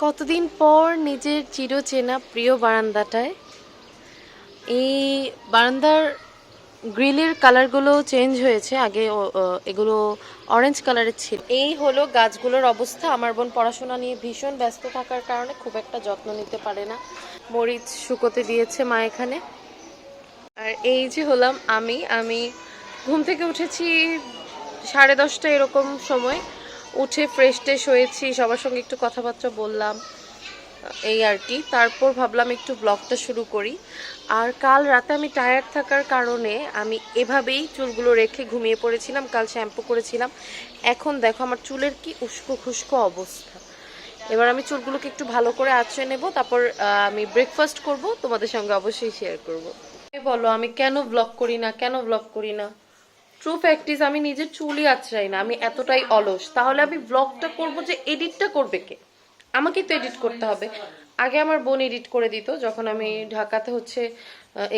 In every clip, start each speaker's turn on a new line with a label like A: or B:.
A: কতদিন পর নিজের চিরচেনা প্রিয় বারান্দাটায়। এই বারান্দার গ্রিলের কালারগুলো চেঞ্জ হয়েছে, আগে এগুলো অরেঞ্জ কালারের ছিল। এই হলো গাছগুলোর অবস্থা। আমার বোন পড়াশোনা নিয়ে ভীষণ ব্যস্ত থাকার কারণে খুব একটা যত্ন নিতে পারে না। মরিচ শুকোতে দিয়েছে মা এখানে। আর এই যে হলাম আমি আমি ঘুম থেকে উঠেছি 10:30 এরকম সময়। উঠে ফ্রেশ ট্রেশ হয়েছি, সবার সঙ্গে একটু কথাবার্তা বললাম, এই আর কি। তারপর ভাবলাম একটু ব্লগটা শুরু করি। আর কাল রাতে আমি টায়ার্ড থাকার কারণে আমি এভাবেই চুলগুলো রেখে ঘুমিয়ে পড়েছিলাম। কাল শ্যাম্পু করেছিলাম। এখন দেখো আমার চুলের কি উস্কো খুস্কো অবস্থা। এবার আমি চুলগুলোকে একটু ভালো করে আঁচড়ে নেব, তারপর আমি ব্রেকফাস্ট করব, তোমাদের সঙ্গে অবশ্যই শেয়ার করব। বলো আমি কেন ব্লগ করি না, কেন ব্লগ করি না? ট্রু ফ্যাক্ট ইজ আমি নিজের চুলই আঁচড়াই না, আমি এতটাই অলস। তাহলে আমি ব্লগটা করব, যে এডিটটা করবে কে? আমাকেই তো এডিট করতে হবে। আগে আমার বোন এডিট করে দিত যখন আমি ঢাকাতে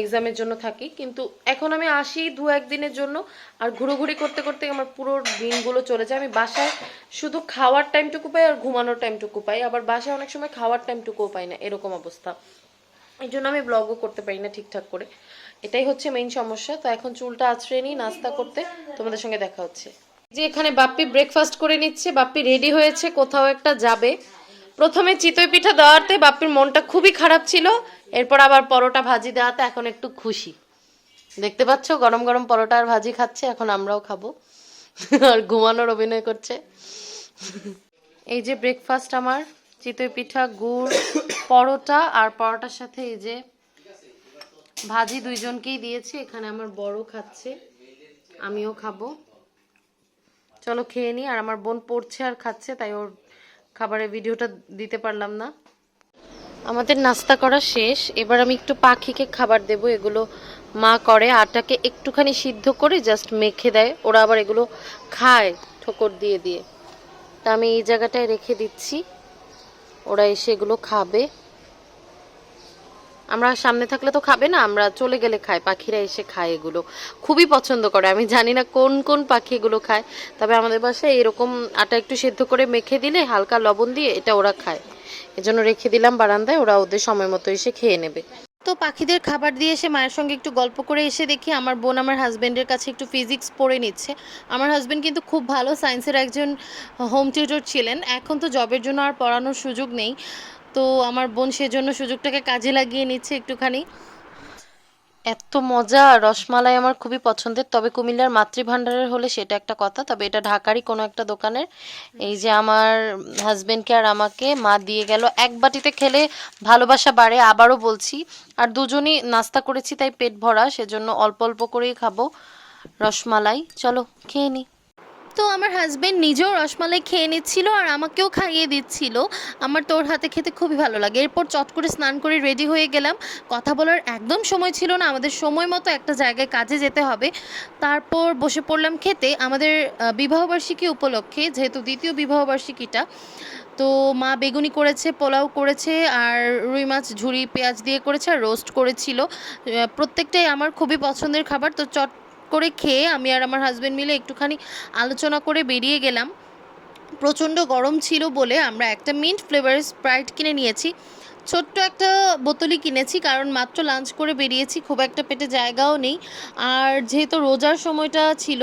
A: এক্সামের জন্য থাকি, কিন্তু এখন আমি আসি 2-1 দিনের জন্য, আর ঘুরোঘুরি করতে করতে আমার পুরো দিনগুলো চলে যায়। আমি বাসায় শুধু খাওয়ার টাইমটুকু পাই আর ঘুমানোর টাইমটুকু পাই, আবার বাসায় অনেক সময় খাওয়ার টাইমটুকুও পাই না, এরকম অবস্থা। এই জন্য আমি ব্লগও করতে পারি না ঠিকঠাক করে। এটাই হচ্ছে মেইন সমস্যা। তো এখন চুলটা আঁচড়ে নিই নাস্তা করতে, তোমাদের সঙ্গে দেখা হচ্ছে। যে এখানে বাপ্পি ব্রেকফাস্ট করে নিচ্ছে, বাপ্পি রেডি হয়েছে কোথাও একটা যাবে। প্রথমে চিতই পিঠা দেওয়াতে বাপ্পির মনটা খুবই খারাপ ছিল, এরপর আবার পরোটা ভাজি দেওয়াতে এখন একটু খুশি। দেখতে পাচ্ছ গরম গরম পরোটা আর ভাজি খাচ্ছে, এখন আমরাও খাবো। আর ঘুমানোর অভিনয় করছে। এই যে ব্রেকফাস্ট আমার, চিতই পিঠা, গুড়, পরোটা, আর পরোটার সাথে এই যে ভাজি, দুইজনকেই দিয়েছি। এখানে আমার বড় খাচ্ছে, আমিও খাবো। চলো খেয়ে নিই। আর আমার বোন পড়ছে আর খাচ্ছে, তাই ওর খাবারের ভিডিওটা দিতে পারলাম না। আমাদের নাস্তা করা শেষ, এবার আমি একটু পাখিকে খাবার দেব। এগুলো মা করে, আটাকে একটুখানি সিদ্ধ করে জাস্ট মেখে দেয়, ওরা আবার এগুলো খায় ঠোকর দিয়ে দিয়ে। তা আমি এই জায়গাটায় রেখে দিচ্ছি, ওরা এসে এগুলো খাবে। আমরা সামনে থাকলে তো খাবে না, আমরা চলে গেলে খায়, পাখিরা এসে খায়, এগুলো খুবই পছন্দ করে। আমি জানি না কোন কোন পাখি এগুলো খায়, তবে আমাদের বাসায় এরকম আটা একটু সেদ্ধ করে মেখে দিলে হালকা লবণ দিয়ে এটা ওরা খায়। এজন্য রেখে দিলাম বারান্দায়, ওরা ওদের সময় মতো এসে খেয়ে নেবে। তো পাখিদের খাবার দিয়ে এসে মায়ের সঙ্গে একটু গল্প করে এসে দেখি আমার বোন আমার হাজব্যান্ডের কাছে একটু ফিজিক্স পড়ে নিচ্ছে। আমার হাজব্যান্ড কিন্তু খুব ভালো সায়েন্সের একজন হোম টিউটর ছিলেন, এখন তো জবের জন্য আর পড়ানোর সুযোগ নেই। তো আমার বোন সেজন্য সুযোগটাকে কাজে লাগিয়ে নিচ্ছে একটুখানি। এত মজা! রসমালাই আমার খুবই পছন্দের, তবে কুমিল্লার মাতৃভাণ্ডারের হলে সেটা একটা কথা, তবে এটা ঢাকারই কোনো একটা দোকানের। এই যে আমার হাজবেন্ডকে আর আমাকে মা দিয়ে গেল। এক বাটিতে খেলে ভালোবাসা বাড়ে, আবারও বলছি। আর দুজনই নাস্তা করেছি তাই পেট ভরা, সেজন্য অল্প অল্প করেই খাবো রসমালাই। চলো খেয়ে নিই। তো আমার হাজবেন্ড নিজেও রসমালাই খেয়ে নিচ্ছিল আর আমাকেও খাইয়ে দিচ্ছিল। আমার তোর হাতে খেতে খুবই ভালো লাগে। এরপর চট করে স্নান করে রেডি হয়ে গেলাম। কথা বলার একদম সময় ছিল না, আমাদের সময় মতো একটা জায়গায় কাজে যেতে হবে। তারপর বসে পড়লাম খেতে। আমাদের বিবাহবার্ষিকী উপলক্ষে, যেহেতু দ্বিতীয় বিবাহবার্ষিকীটা, তো মা বেগুনি করেছে, পোলাও করেছে, আর রুই মাছ ঝুরি পেঁয়াজ দিয়ে করেছে, আর রোস্ট করেছিল। প্রত্যেকটাই আমার খুবই পছন্দের খাবার। তো চট করে খেয়ে আমি আর আমার হাজব্যান্ড মিলে একটুখানি আলোচনা করে বেরিয়ে গেলাম। প্রচণ্ড গরম ছিল বলে আমরা একটা মিন্ট ফ্লেভারের স্প্রাইট কিনে নিয়েছি। ছোট্ট একটা বোতলই কিনেছি, কারণ মাত্র লাঞ্চ করে বেরিয়েছি, খুব একটা পেটে জায়গাও নেই। আর যেহেতু রোজার সময়টা ছিল,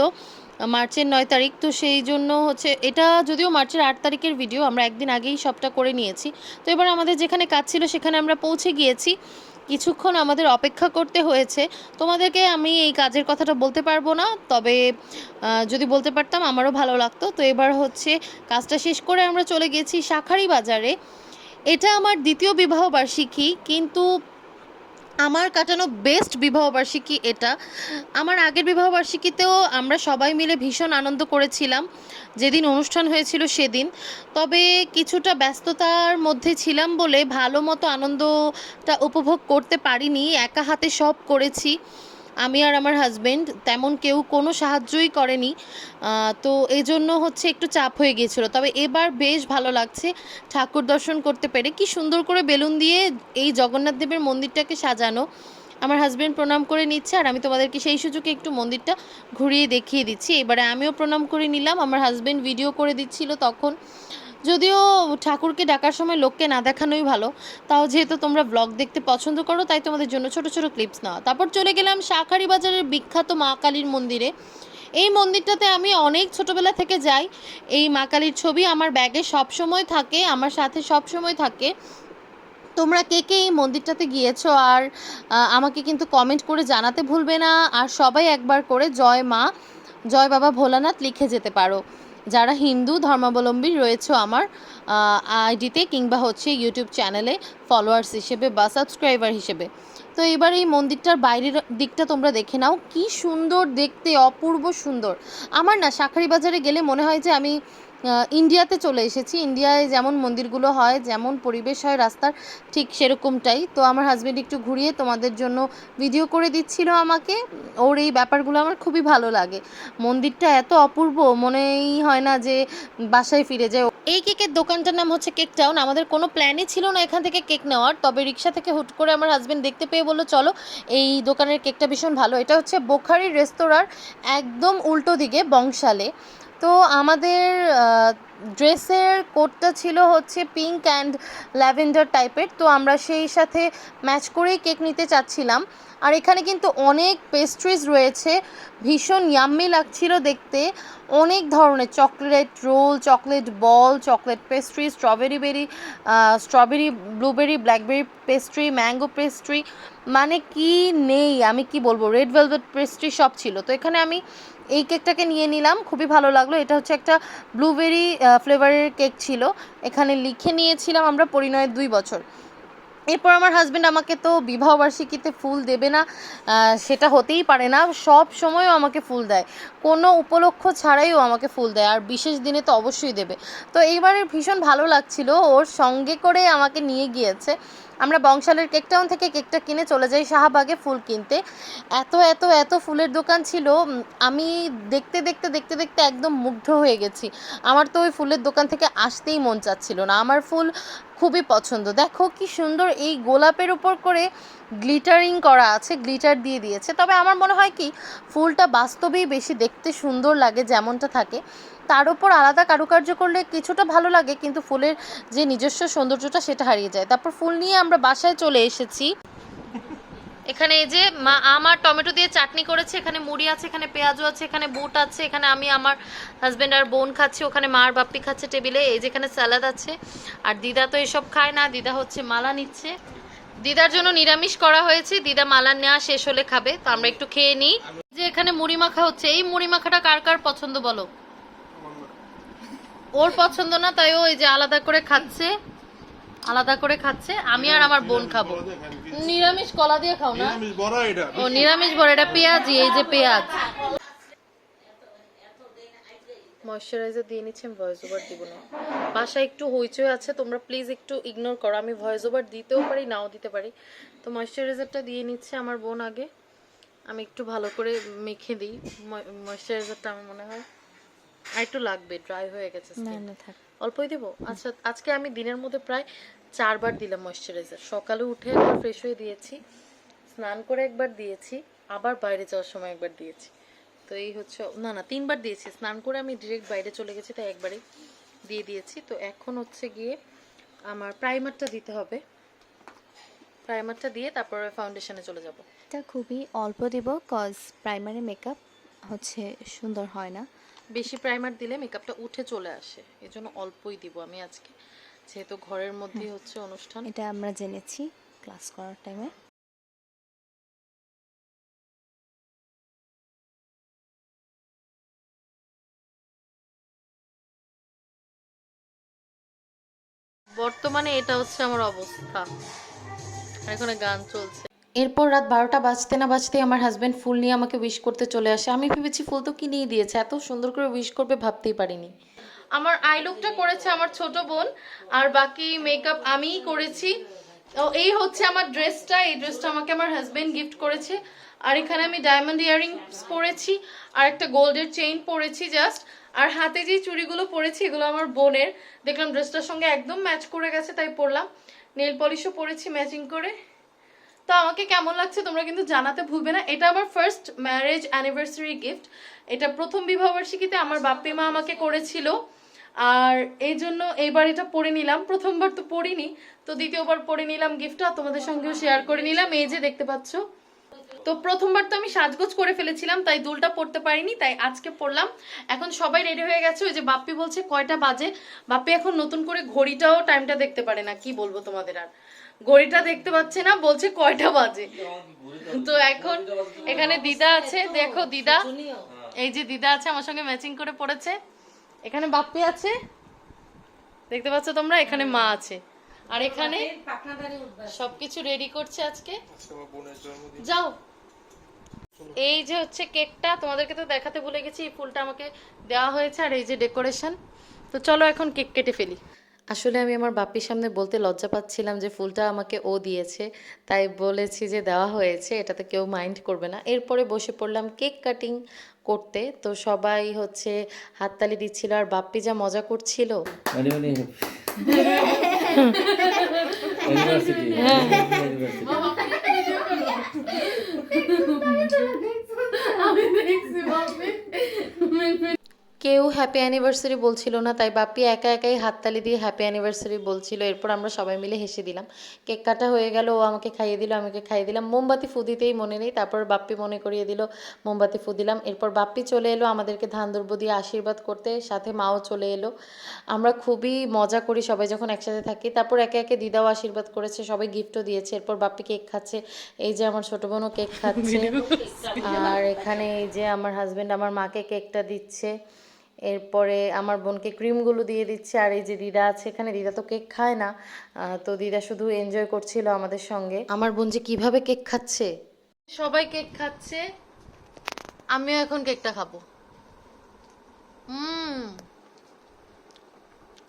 A: মার্চের 9 তারিখ, তো সেই জন্য এটা যদিও মার্চের 8 তারিখের ভিডিও, আমরা একদিন আগেই সবটা করে নিয়েছি। তো এবার আমাদের যেখানে কাজ ছিল সেখানে আমরা পৌঁছে গিয়েছি। কিছুক্ষণ আমাদের অপেক্ষা করতে হয়েছে। তোমাদেরকে আমি এই কাজের কথাটা বলতে পারবো না, তবে যদি বলতে পারতাম আমারও ভালো লাগতো। তো এবার কাজটা শেষ করে আমরা চলে গেছি শাঁখারী বাজারে। এটা আমার দ্বিতীয় বিবাহবার্ষিকী, কিন্তু আমার কাটানো বেস্ট বিবাহবার্ষিকী এটা। আমার আগের বিবাহবার্ষিকীতেও আমরা সবাই মিলে ভীষণ আনন্দ করেছিলাম যেদিন অনুষ্ঠান হয়েছিল সেদিন, তবে কিছুটা ব্যস্ততার মধ্যে ছিলাম বলে ভালো মতো আনন্দটা উপভোগ করতে পারিনি। একা হাতে সব করেছি আমি আর আমার হাজব্যান্ড, তেমন কেউ কোনো সাহায্যই করেনি। তো এই জন্য একটু চাপ হয়ে গিয়েছিল। তবে এবার বেশ ভালো লাগছে ঠাকুর দর্শন করতে পেরে। কি সুন্দর করে বেলুন দিয়ে এই জগন্নাথ দেবের মন্দিরটাকে সাজানো। আমার হাজব্যান্ড প্রণাম করে নিচ্ছে, আর আমি তোমাদেরকে সেই সুযোগে একটু মন্দিরটা ঘুরিয়ে দেখিয়ে দিচ্ছি। এবারে আমিও প্রণাম করে নিলাম, আমার হাজব্যান্ড ভিডিও করে দিচ্ছিল তখন। যদিও ঠাকুরকে ডাকার সময় লোককে না দেখানোই ভালো, তাও যেহেতু তোমরা ব্লগ দেখতে পছন্দ করো তাই তোমাদের জন্য ছোট ছোট ক্লিপস নেওয়া। তারপর চলে গেলাম শাঁখারি বাজারের বিখ্যাত মা কালীর মন্দিরে। এই মন্দিরটাতে আমি অনেক ছোটোবেলা থেকে যাই। এই মা কালীর ছবি আমার ব্যাগে সবসময় থাকে, আমার সাথে সবসময় থাকে। তোমরা কে কে এই মন্দিরটাতে গিয়েছো আর আমাকে কিন্তু কমেন্ট করে জানাতে ভুলবে না। আর সবাই একবার করে জয় মা জয় বাবা ভোলানাথ লিখে যেতে পারো যারা হিন্দু ধর্মাবলম্বী রয়েছে আমার আইডিতে কিংবা হচ্ছে ইউটিউব চ্যানেলে ফলোয়ার্স হিসেবে বা সাবস্ক্রাইবার হিসেবে। তো এবার এই মন্দিরটার বাইরের দিকটা তোমরা দেখে নাও, কি সুন্দর দেখতে, অপূর্ব সুন্দর। আমার না শাঁখারি বাজারে গেলে মনে হয় যে আমি ইন্ডিয়াতে চলে এসেছি। ইন্ডিয়ায় যেমন মন্দিরগুলো হয়, যেমন পরিবেশ হয় রাস্তার, ঠিক সেরকমটাই। তো আমার হাজব্যান্ড একটু ঘুরিয়ে তোমাদের জন্য ভিডিও করে দিচ্ছিল আমাকে। ওর এই ব্যাপারগুলো আমার খুবই ভালো লাগে। মন্দিরটা এত অপূর্ব, মনেই হয় না যে বাসায় ফিরে যায়। এই কেকের দোকানটার নাম হচ্ছে কেক টাউন। আমাদের কোনো প্ল্যানই ছিল না এখান থেকে কেক নেওয়ার, তবে রিক্সা থেকে হুট করে আমার হাজব্যান্ড দেখতে পেয়ে বললো চলো, এই দোকানের কেকটা ভীষণ ভালো। এটা হচ্ছে বোখারি রেস্তোরাঁর একদম উল্টো দিকে বংশালে। তো আমাদের ড্রেসের কোডটা ছিল হচ্ছে পিঙ্ক অ্যান্ড ল্যাভেন্ডার টাইপের, তো আমরা সেই সাথে ম্যাচ করেই কেক নিতে চাচ্ছিলাম। আর এখানে কিন্তু অনেক পেস্ট্রিজ রয়েছে, ভীষণ ইয়াম্মি লাগছিল দেখতে। অনেক ধরনের chocolate roll, chocolate ball, chocolate pastry, strawberry blueberry blackberry pastry, mango pastry, মানে কি নেই আমি কি বলবো, রেড ভেলভেট পেস্ট্রি সব ছিল। তো এখানে আমি এই কেকটাকে নিয়ে নিলাম, খুবই ভালো লাগলো। এটা হচ্ছে একটা ব্লুবেরি ফ্লেভারের কেক ছিল। এখানে লিখে নিয়েছিলাম আমরা পরিণয়ের 2 বছর। এরপর আমার হাজব্যান্ড আমাকে তো বিবাহবার্ষিকীতে ফুল দেবে না সেটা হতেই পারে না, সব সময়ও আমাকে ফুল দেয়, কোনো উপলক্ষ ছাড়াইও আমাকে ফুল দেয়, আর বিশেষ দিনে তো অবশ্যই দেবে। তো এইবারে ভীষণ ভালো লাগছিল, ওর সঙ্গে করে আমাকে নিয়ে গিয়েছে। আমরা বংশালের কেক টাউন থেকে কেকটা কিনে চলে যাই শাহবাগে ফুল কিনতে। এত এত এত ফুলের দোকান ছিল, আমি দেখতে দেখতে দেখতে দেখতে একদম মুগ্ধ হয়ে গেছি। আমার তো ওই ফুলের দোকান থেকে আসতেই মন চাচ্ছিল না। আমার ফুল খুবই পছন্দ। দেখো কি সুন্দর, এই গোলাপের উপর করে গ্লিটারিং করা আছে, গ্লিটার দিয়ে দিয়েছে। তবে আমার মনে হয় কি, ফুলটা বাস্তবেই বেশি দেখতে সুন্দর লাগে যেমনটা থাকে, তার উপর আলাদা কারুকার্য করলে কিছুটা ভালো লাগে, কিন্তু ফুলের যে নিজস্ব সৌন্দর্যটা সেটা হারিয়ে যায়। তারপর ফুল নিয়ে আমরা বাসায় চলে এসেছি। এখানে এই যে মা আমার টমেটো দিয়ে চাটনি করেছে, এখানে মুড়ি আছে, এখানে পেঁয়াজও আছে, এখানে বুট আছে, এখানে আমি আমার হাজব্যান্ড আর বোন খাচ্ছি, ওখানে মা আর বাপ্পি খাচ্ছে টেবিলে। এই যেখানে স্যালাড আছে। আর দিদা তো এসব খায় না, দিদা হচ্ছে মালা নিচ্ছে। দিদার জন্য নিরামিষ করা হয়েছে, দিদা মালা নেওয়া শেষ হলে খাবে, তো আমরা একটু খেয়ে নিই। যে এখানে মুড়ি মাখা হচ্ছে, এই মুড়ি মাখাটা কার কার পছন্দ বলো? ওর পছন্দ না, তাই ও এই যে আলাদা করে খাচ্ছে, আলাদা করে খাচ্ছে। আমি আর আমার বোন খাবো। নিরামিষ কলা দিয়ে খাও না? ও নিরামিষ বড়া, এটা পেঁয়াজি, এই যে পেঁয়াজ। ময়শ্চারাইজার দিয়ে নিচ্ছি, আমি ভয়েস ওভার দিব না। বাসায় একটু হইচই আছে, তোমরা প্লিজ একটু ইগনোর করো, আমি ভয়েস ওভার দিতেও পারি নাও দিতে পারি। তো ময়শ্চারাইজারটা দিয়ে নিচ্ছে আমার বোন আগে, আমি একটু ভালো করে মেখে দিই। ময়শ্চারাইজারটা আমার মনে হয় আর একটু লাগবে, ড্রাই হয়ে গেছে। অল্পই দেবো? আচ্ছা, আজকে আমি দিনের মধ্যে প্রায় 4 বার দিলাম ময়শ্চারাইজার। সকালে উঠে একবার ফ্রেশ হয়ে দিয়েছি, স্নান করে একবার দিয়েছি, আবার বাইরে যাওয়ার সময় একবার দিয়েছি। তো এই হচ্ছে, না না 3 বার দিয়েছি। স্নান করে আমি ডিরেক্ট বাইরে চলে গেছি, তাই একবারেই দিয়ে দিয়েছি। তো এখন হচ্ছে গিয়ে আমার প্রাইমারটা দিতে হবে, প্রাইমারটা দিয়ে তারপরে ফাউন্ডেশনে চলে যাব।
B: এটা খুবই অল্প দিব, কজ প্রাইমারি মেকআপ হচ্ছে সুন্দর হয় না।
A: বেশি প্রাইমার দিলে মেকআপটা উঠে চলে আসে, এজন্য অল্পই দিব আমি আজকে, যেহেতু ঘরের মধ্যেই হচ্ছে অনুষ্ঠান।
B: এটা আমরা জেনেছি ক্লাস করার টাইমে।
A: বর্তমানে এটা হচ্ছে আমার অবস্থা, এখানে গান চলছে। এরপর রাত 12টা বাজতে না বাজতেই আমার হাজব্যান্ড ফুল নিয়ে আমাকে উইশ করতে চলে আসে। আমি ভেবেছি ফুল তো কিনেই দিয়েছে, এত সুন্দর করে উইশ করবে ভাবতেই পারিনি। আমার আই লুকটা করেছে আমার ছোট বোন, আর বাকি মেকআপ আমিই করেছি। এই হচ্ছে আমার ড্রেসটা, এই ড্রেসটা আমাকে আমার হাজব্যান্ড গিফট করেছে। আর এখানে আমি ডায়মন্ড ইয়াররিংস পরেছি, আর একটা গোল্ডের চেইন পরেছি জাস্ট। আর হাতে যে চুড়িগুলো পরেছি এগুলো আমার বোনের, দেখলাম ড্রেসটার সঙ্গে একদম ম্যাচ করে গেছে তাই পরলাম। নেল পলিশও পরেছি ম্যাচিং করে। তো আমাকে কেমন লাগছে তোমরা কিন্তু জানাতে ভুলবে না। এটা আমার ফার্স্ট ম্যারেজ অ্যানিভার্সারি গিফট, এটা প্রথম বিবাহবার্ষিকীতে আমার বাপ্পি মা আমাকে করেছিল। আর এই জন্য এইবার এটা পরে নিলাম, প্রথমবার তো পরিনি, তো দ্বিতীয়বার পরে নিলাম গিফটটা, তোমাদের সঙ্গেও শেয়ার করে নিলাম। এই যে দেখতে পাচ্ছ, তো প্রথমবার তো আমি সাজগোজ করে ফেলেছিলাম, তাই দুলটা পরতে পারিনি, তাই আজকে পরলাম। এখন সবাই রেডি হয়ে গেছে। ওই যে বাপ্পি বলছে কয়টা বাজে, বাপ্পি এখন নতুন করে ঘড়িটাও টাইমটা দেখতে পারে না, কি বলবো তোমাদের, আর ঘড়িটা দেখতে পাচ্ছে না, বলছে কয়টা বাজে। তো এখন এখানে দিদা আছে, দেখো দিদা, এই যে দিদা আছে আমার সঙ্গে ম্যাচিং করে পড়েছে। এখানে বাপ্পি আছে দেখতে পাচ্ছ তোমরা, এখানে মা আছে, আর এখানে সবকিছু রেডি করছে আজকে। যাও, এই যে হচ্ছে কেকটা, তোমাদেরকে তো দেখাতে ভুলে গেছি, এই ফুলটা আমাকে দেওয়া হয়েছে, আর এই যে ডেকোরেশন। তো চলো এখন কেক কেটে ফেলি। আসলে আমি আমার বাপ্পির সামনে বলতে লজ্জা পাচ্ছিলাম যে ফুলটা আমাকে ও দিয়েছে, তাই বলেছি যে দেওয়া হয়েছে, এটাতে কেউ মাইন্ড করবে না। এরপরে বসে পড়লাম কেক কাটিং করতে। তো সবাই হচ্ছে হাততালি দিচ্ছিল, আর বাপ্পি যা মজা করছিল। কেউ হ্যাপি অ্যানিভার্সারি বলছিল না, তাই বাপ্পি একা একাই হাততালি দিয়ে হ্যাপি অ্যানিভার্সারি বলছিল। এরপর আমরা সবাই মিলে হেসে দিলাম। কেক কাটা হয়ে গেল, ও আমাকে খাইয়ে দিল, আমাকে খাইয়ে দিলাম। মোমবাতি ফু দিতেই মনে নেই, তারপর বাপ্পি মনে করিয়ে দিল, মোমবাতি ফু দিলাম। এরপর বাপ্পি চলে এলো আমাদেরকে ধান দুর্ব দিয়ে আশীর্বাদ করতে, সাথে মাও চলে এলো। আমরা খুবই মজা করি সবাই যখন একসাথে থাকি। তারপর একে একে দিদাও আশীর্বাদ করেছে, সবাই গিফটও দিয়েছে। এরপর বাপ্পি কেক খাচ্ছে, এই যে আমার ছোট বোনও কেক খাচ্ছে, আর এখানে এই যে আমার হাজবেন্ড আমার মাকে কেকটা দিচ্ছে। এরপরে আমার বোনকে ক্রিমগুলো দিয়ে দিচ্ছে, আর এই যে দিদা আছে এখানে, দিদা তো কেক খায় না, তো দিদা শুধু এনজয় করছিল আমাদের সঙ্গে। আমার বোন যে কিভাবে কেক খাচ্ছে, সবাই কেক খাচ্ছে, আমিও এখন কেকটা খাবো।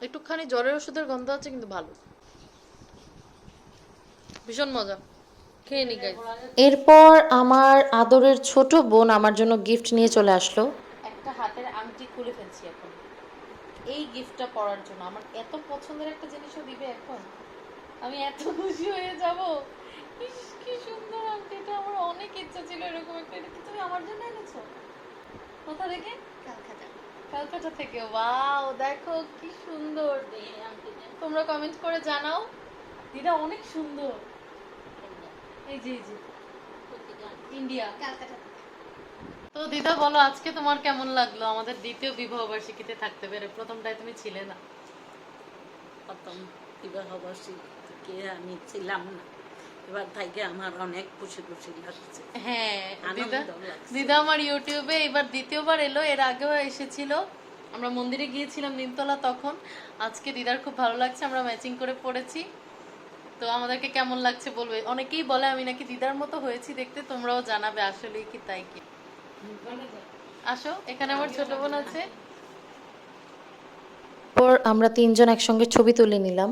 A: একটুখানি জ্বরের ওষুধের গন্ধ আছে, কিন্তু ভালো, ভীষণ মজা, খেয়ে নি গাইস। এরপর আমার আদরের ছোট বোন আমার জন্য গিফট নিয়ে চলে আসলো। একটা হাতের আংটি খুলে ফেলছি এখন এই গিফটটা পরার জন্য। আমার এত পছন্দের একটা জিনিসও দিবে এখন, আমি এত খুশি হয়ে যাব। কি সুন্দর আংটিটা, আমার অনেক ইচ্ছা ছিল এরকম একটা। এটা কি তুমি আমার জন্য এনেছো? কোথা থেকে? ক্যালকাটা থেকে। ওয়াও, দেখো কি সুন্দর। তোমরা কমেন্ট করে জানাও, দিদা অনেক সুন্দর। এই যে ইন্ডিয়া, ক্যালকাটা। তো দিদা বলো, আজকে তোমার কেমন লাগলো আমাদের দ্বিতীয় বিবাহ বার্ষিকীতে থাকতে পেরে? প্রথমটায় তুমি ছিলে না।
C: প্রথম বিবাহ বার্ষিকীতে আমি ছিলাম না, এবার থেকে আমার অনেক খুশি খুশি লাগছে।
A: হ্যাঁ, দিদা
C: আনন্দ লাগছে।
A: দিদা আমার ইউটিউবে এবার দ্বিতীয়বার এলো, এর আগেও এসেছিল, আমরা মন্দিরে গিয়েছিলাম নিমতলা তখন। আজকে দিদার খুব ভালো লাগছে, আমরা ম্যাচিং করে পড়েছি। তো আমাদেরকে কেমন লাগছে বলবে। অনেকেই বলে আমি নাকি দিদার মতো হয়েছি দেখতে, তোমরাও জানাবে আসলেই কি তাই কি। আসো, এখানে আমার ছোট বোন আছে। পর আমরা তিনজন একসঙ্গে ছবি তুলে নিলাম।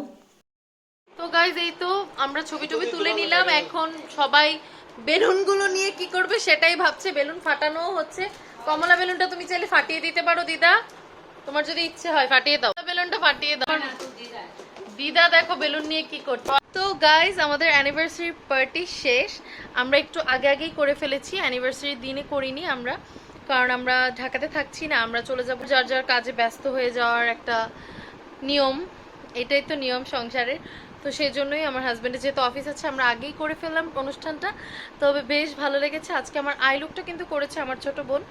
A: তো গাইজ, এই তো আমরা ছবি টবি তুলে নিলাম। এখন সবাই বেলুনগুলো নিয়ে কি করবে সেটাই ভাবছে। বেলুন ফাটানো হচ্ছে। কমলা বেলুনটা তুমি চাইলে ফাটিয়ে দিতে পারো দিদা, তোমার যদি ইচ্ছে হয় ফাটিয়ে দাও। বেলুনটা ফাটিয়ে দাও। দিদা দেখো বেলুন নিয়ে কি করছে। তো গাইজ, আমাদের অ্যানিভার্সারি পার্টি শেষ। আমরা একটু আগে আগেই করে ফেলেছি, অ্যানিভার্সারির দিনে করিনি আমরা, কারণ আমরা ঢাকাতে থাকছি না, আমরা চলে যাব। যার যার কাজে ব্যস্ত হয়ে যাওয়ার একটা নিয়ম, এটাই তো নিয়ম সংসারের। তো সেই জন্যই আমার হাজব্যান্ডের যেহেতু অফিস আছে, আমরা আগেই করে ফেললাম অনুষ্ঠানটা। তবে বেশ ভালো লেগেছে। আজকে আমার আই লুকটা কিন্তু করেছে আমার ছোট বোন,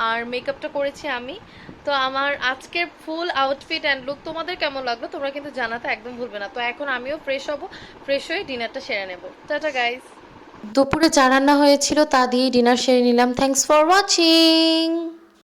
A: আর মেকআপটা করেছি আমি। তো আমার আজকের ফুল আউটফিট অ্যান্ড লুক তোমাদের কেমন লাগলো তোমরা কিন্তু জানাতে একদম ভুলবে না। তো এখন আমিও ফ্রেশ হব, ফ্রেশ হয়ে ডিনারটা সেরে নেব। Tata guys. দুপুরে যা রান্না হয়েছিল তা দিয়ে ডিনার সেরে নিলাম। Thanks for watching.